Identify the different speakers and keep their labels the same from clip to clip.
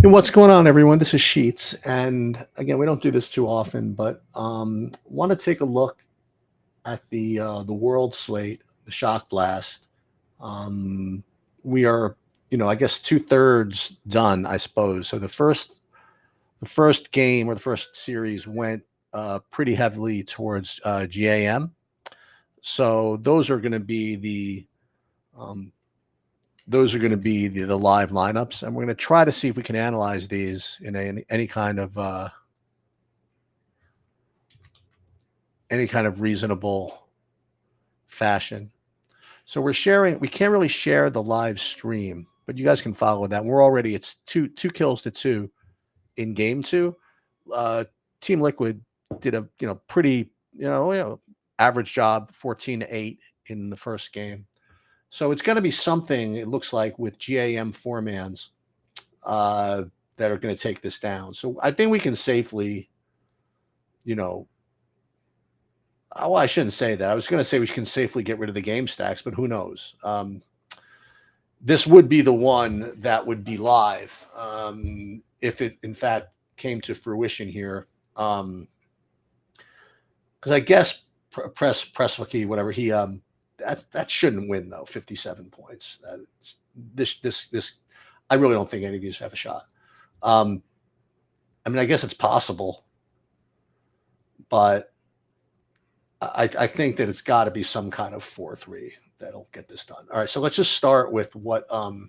Speaker 1: Hey, what's going on, everyone? This is Sheets, and again, we don't do this too often, but want to take a look at the World Slate, the Shock Blast. Um, we are, I guess 2/3 done, I suppose. So the first game or the first series went pretty heavily towards GAM. So um, those are going to be the live lineups, and we're going to try to see if we can analyze these in any kind of reasonable fashion. So we can't really share the live stream, but you guys can follow that. It's two kills to two in game two. Uh, Team Liquid did a pretty average job, 14-8 in the first game. So it's going to be something. It looks like with GAM four-mans uh, that are going to take this down. So I think we can safely, you know, well, I shouldn't say that. I was going to say we can safely get rid of the game stacks, but who knows? This would be the one that would be live if it, in fact, came to fruition here. Because I guess press rookie, whatever he that shouldn't win though. 57 points. This I really don't think any of these have a shot. I mean, I guess it's possible, but I think that it's got to be some kind of 4-3 that'll get this done. All right, so let's just start with I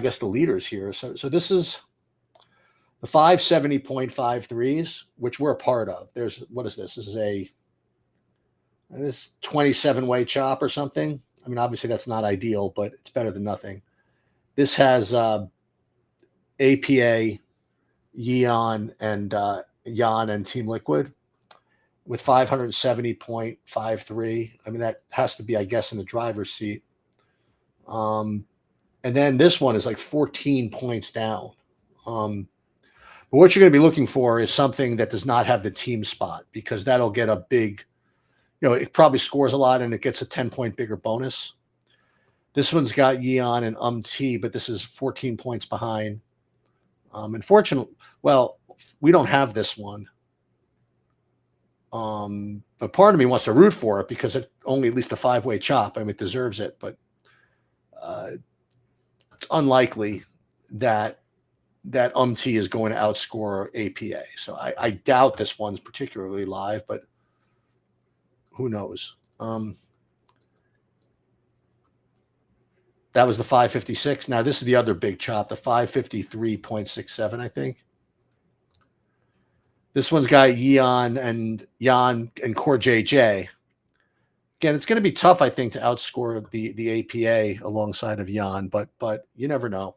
Speaker 1: guess the leaders here. So this is the 570.53s, which we're a part of. What is this? This is this 27-way chop or something. I mean, obviously that's not ideal, but it's better than nothing. This has APA, Yeon, and Yan and Team Liquid with 570.53. I mean, that has to be, I guess, in the driver's seat. And then this one is like 14 points down. But what you're going to be looking for is something that does not have the team spot, because that'll get a big, it probably scores a lot and it gets a 10-point bigger bonus. This one's got Yeon and T, but this is 14 points behind. Unfortunately, well, we don't have this one. But part of me wants to root for it because it only at least a 5-way chop. I mean, it deserves it, but it's unlikely that T is going to outscore APA. So I doubt this one's particularly live, but who knows? That was the 556. Now this is the other big chop, the 553.67, I think. This one's got Yan and Core JJ. Again, it's going to be tough, I think, to outscore the APA alongside of Yan, but you never know.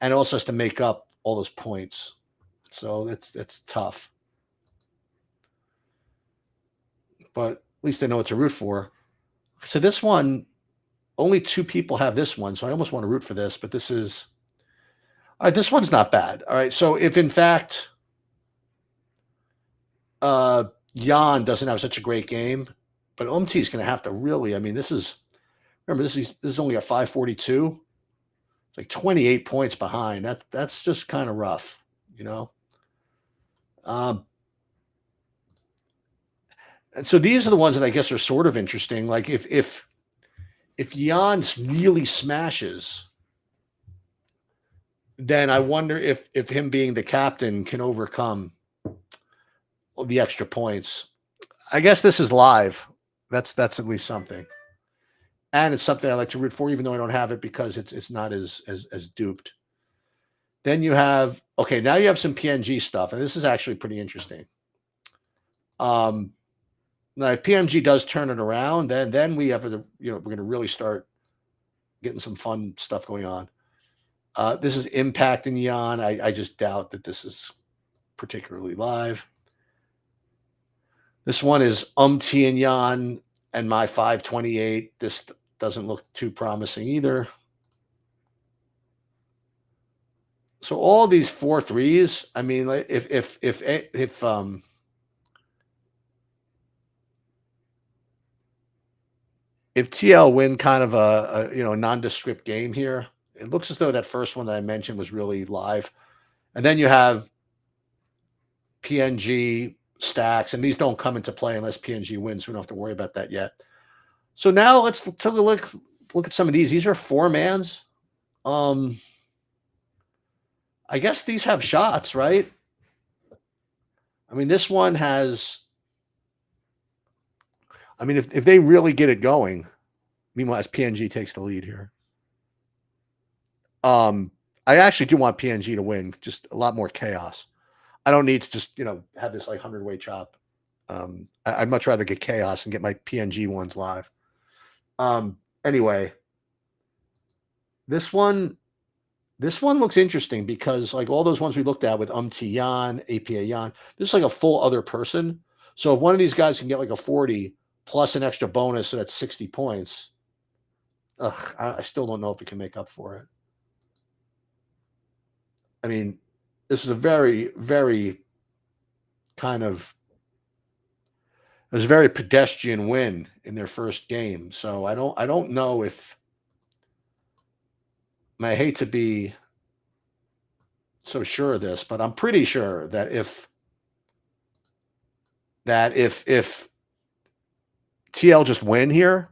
Speaker 1: And it also has to make up all those points. So it's tough. But at least I know what to root for. So this one, only two people have this one, so I almost want to root for this, but this one's not bad. All right, so if in fact Jan doesn't have such a great game, but Umti is going to have to really, I mean, this is only a 542. It's like 28 points behind. That's just kind of rough, and so these are the ones that I guess are sort of interesting. Like if Jan really smashes, then I wonder if him being the captain can overcome the extra points. I guess this is live. That's at least something, and it's something I like to root for, even though I don't have it because it's not as duped. Then you have now you have some PNG stuff, and this is actually pretty interesting. Now, if PMG does turn it around, then we have we're going to really start getting some fun stuff going on. This is Impact and Yan. I just doubt that this is particularly live. This one is T and Yan and my 528. This doesn't look too promising either. So all these 4-3s, I mean, if TL win kind of a nondescript game here, It looks as though that first one that I mentioned was really live. And then you have PNG stacks, and these don't come into play unless PNG wins. So we don't have to worry about that yet. So now let's take a look at some of these. These are four mans. I guess these have shots, right? I mean, this one has. I mean, if they really get it going, meanwhile, as PNG takes the lead here. I actually do want PNG to win, just a lot more chaos. I don't need to just, have this like 100-way chop. I'd much rather get chaos and get my PNG ones live. Anyway, this one looks interesting because like all those ones we looked at with Yan, APA Yan, this is like a full other person. So if one of these guys can get like a 40 plus an extra bonus, so that's 60 points. I still don't know if it can make up for it. I mean, this is a very, very kind of it was a very pedestrian win in their first game. So I don't know if I hate to be so sure of this, but I'm pretty sure that if TL just win here,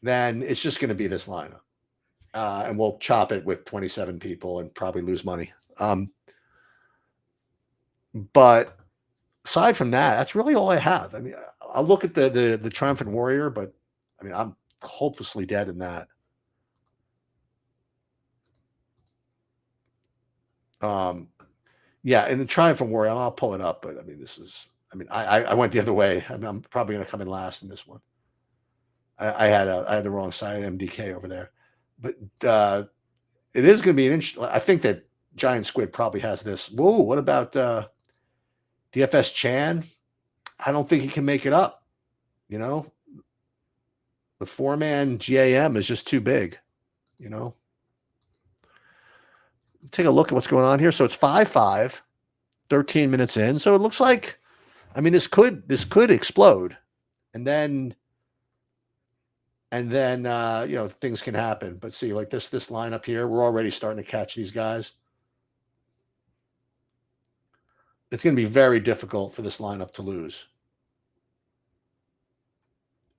Speaker 1: then it's just going to be this lineup. And we'll chop it with 27 people and probably lose money. But aside from that, that's really all I have. I mean, I'll look at the Triumphant Warrior, but I mean, I'm hopelessly dead in that. Yeah, in the Triumphant Warrior, I'll pull it up, but I mean, I went the other way. I mean, I'm probably going to come in last in this one. I had the wrong side MDK over there, but it is going to be an interesting. I think that Giant Squid probably has this. Whoa, what about DFS Chan? I don't think he can make it up. The 4-man GAM is just too big. Take a look at what's going on here. So it's 5-5, 13 minutes in. So it looks like, I mean, this could explode, and then things can happen. But see, like this lineup here, we're already starting to catch these guys. It's going to be very difficult for this lineup to lose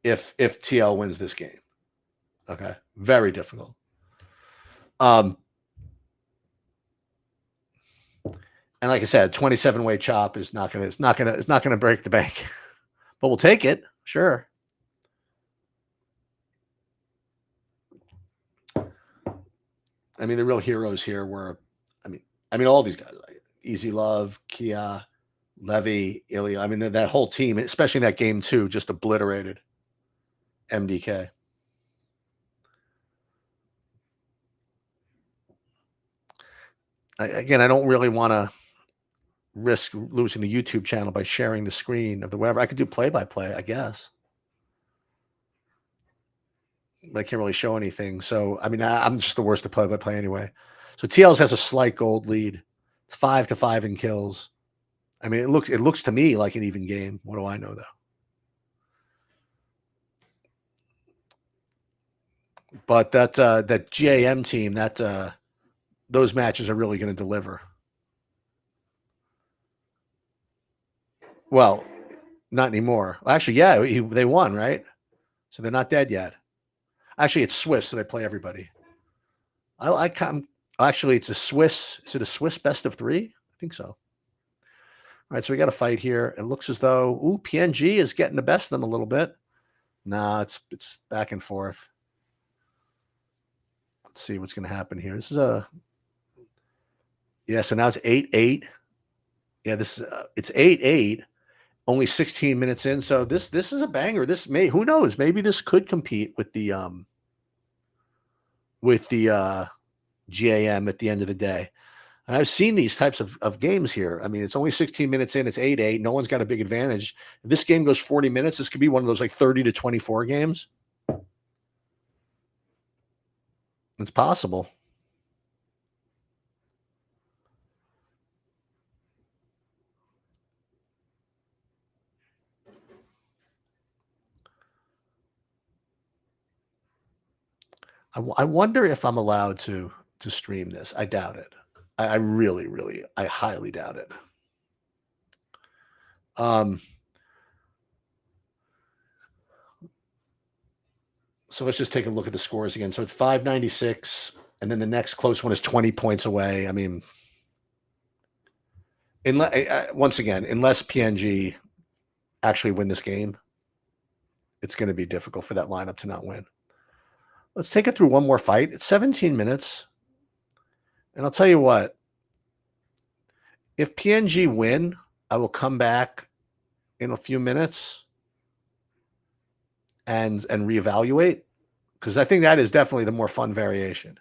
Speaker 1: if TL wins this game. Okay, very difficult. And like I said, 27-way chop is not gonna break the bank, but we'll take it, sure. I mean, the real heroes here were, I mean, all these guys, like Easy Love, Kia, Levy, Ilya. I mean, that whole team, especially in that game too, just obliterated MDK. Again, I don't really want to risk losing the YouTube channel by sharing the screen of the whatever. I could do play-by-play, I guess. But I can't really show anything. So, I mean, I'm just the worst at play-by-play anyway. So TL's has a slight gold lead. It's 5-5 in kills. I mean, it looks to me like an even game. What do I know, though? But that GAM team, those matches are really going to deliver. Well, not anymore. Actually, yeah, they won, right? So they're not dead yet. Actually, it's Swiss, so they play everybody. Actually, it's a Swiss. Is it a Swiss best of 3? I think so. All right, so we got a fight here. It looks as though PNG is getting the best of them a little bit. Nah, it's back and forth. Let's see what's going to happen here. This is so now it's 8-8. Yeah, it's 8-8. Only 16 minutes in, so this is a banger. Who knows? Maybe this could compete with the GAM at the end of the day. And I've seen these types of games here. I mean, it's only 16 minutes in. It's 8-8. No one's got a big advantage. If this game goes 40 minutes, this could be one of those like 30-24 games. It's possible. I wonder if I'm allowed to stream this. I doubt it. I really, really, I highly doubt it. So let's just take a look at the scores again. So it's 596, and then the next close one is 20 points away. I mean, once again, unless PNG actually win this game, it's going to be difficult for that lineup to not win. Let's take it through one more fight. It's 17 minutes. And I'll tell you what, if PNG win, I will come back in a few minutes and reevaluate, because I think that is definitely the more fun variation.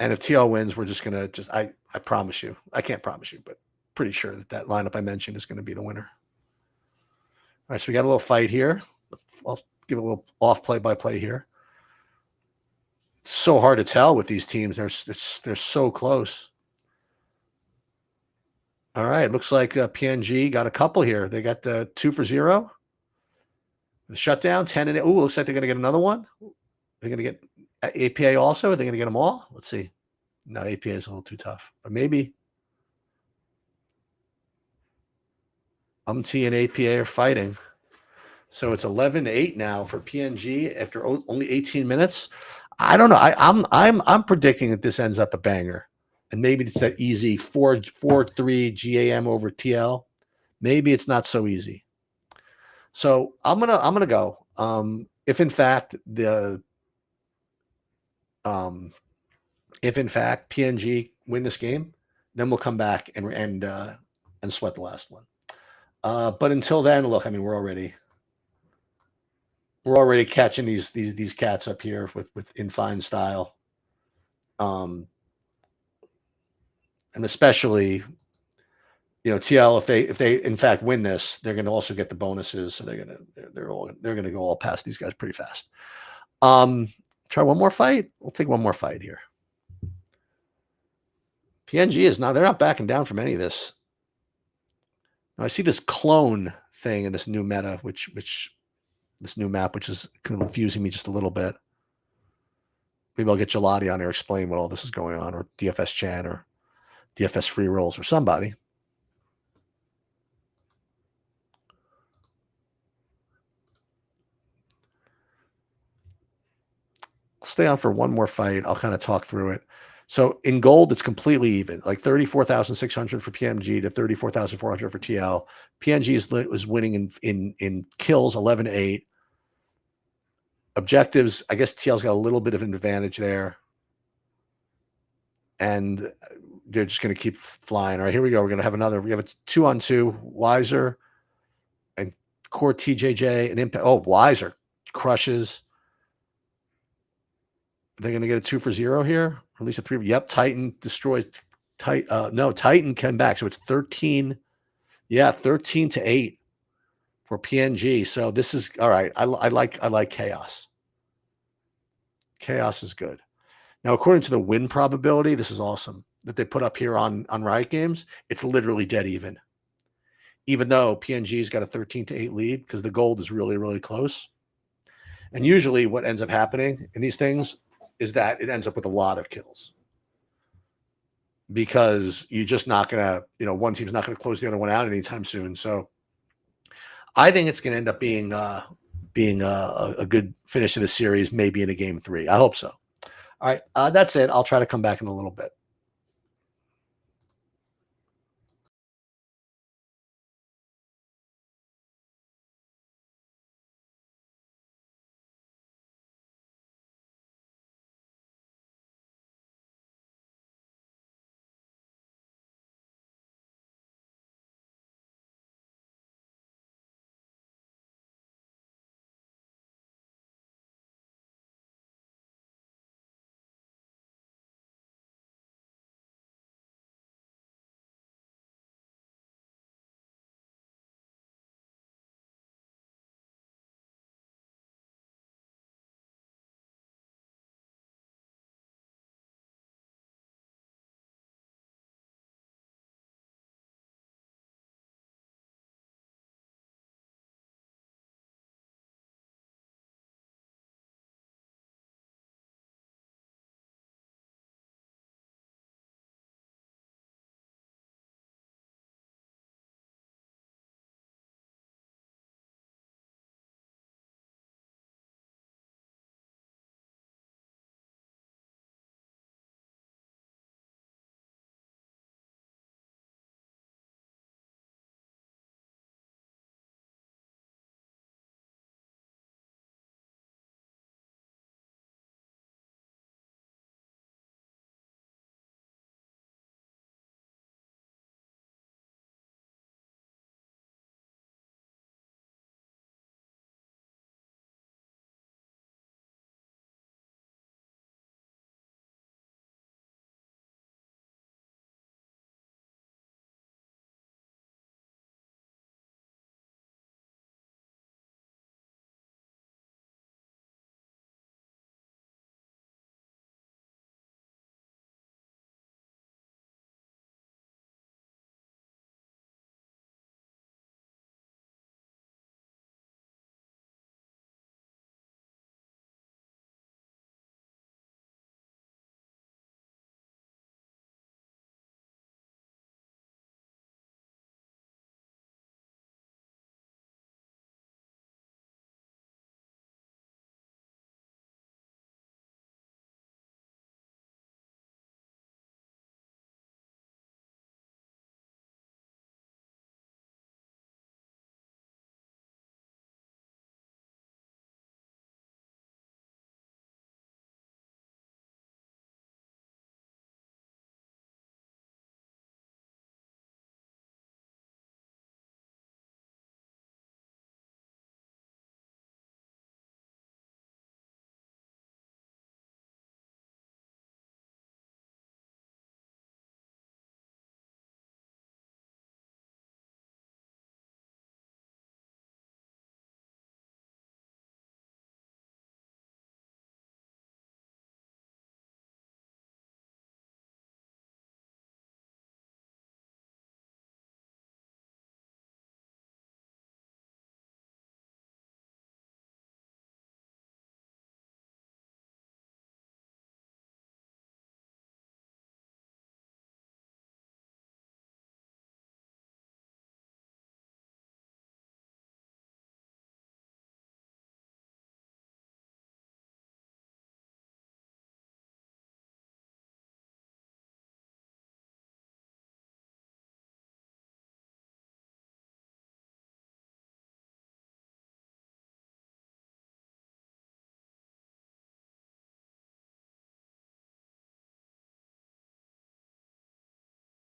Speaker 1: And if TL wins, we're just going to I promise you, I can't promise you, but pretty sure that lineup I mentioned is going to be the winner. All right, so we got a little fight here. I'll give a little off play-by-play here. It's so hard to tell with these teams. They're so close. All right, looks like PNG got a couple here. They got the 2 for 0. The shutdown, 10 and 8. Ooh, looks like they're going to get another one. They're going to get APA also. Are they going to get them all? Let's see. No, APA is a little too tough, but maybe UMT and APA are fighting. So it's 11-8 now for PNG after only 18 minutes. I don't know. I'm predicting that this ends up a banger, and maybe it's that easy 4-3 GAM over TL. Maybe it's not so easy. So I'm gonna go. If in fact PNG win this game, then we'll come back and sweat the last one. But until then, look, I mean, we're already catching these cats up here with in fine style. And especially, TL, if they in fact win this, they're going to also get the bonuses, so they're going to go all past these guys pretty fast. Try one more fight. We'll take one more fight here. PNG they're not backing down from any of this. Now, I see this clone thing in this new meta, which this new map, which is confusing me just a little bit. Maybe I'll get Gelati on there, explain what all this is going on, or DFS Chan, or DFS Free Rolls, or somebody. I'll stay on for one more fight. I'll kind of talk through it. So in gold, it's completely even, like 34,600 for PMG to 34,400 for TL. PNG is winning in kills 11-8. Objectives, I guess TL's got a little bit of an advantage there. And they're just going to keep flying. All right, here we go. We're going to have another. We have a 2-on-2. Wiser and Core TJJ and Impact. Oh, Wiser crushes. They're going to get a 2 for 0 here, or at least a 3. Yep, Titan destroys. Titan came back, so it's 13. Yeah, 13-8 for PNG. So this is all right. I like Chaos. Chaos is good. Now, according to the win probability, this is awesome that they put up here on Riot Games. It's literally dead even. Even though PNG's got a 13-8 lead, because the gold is really, really close. And usually what ends up happening in these things is that it ends up with a lot of kills, because you're just not going to, one team's not going to close the other one out anytime soon. So I think it's going to end up being a good finish to the series, maybe in a game 3. I hope so. All right, that's it. I'll try to come back in a little bit.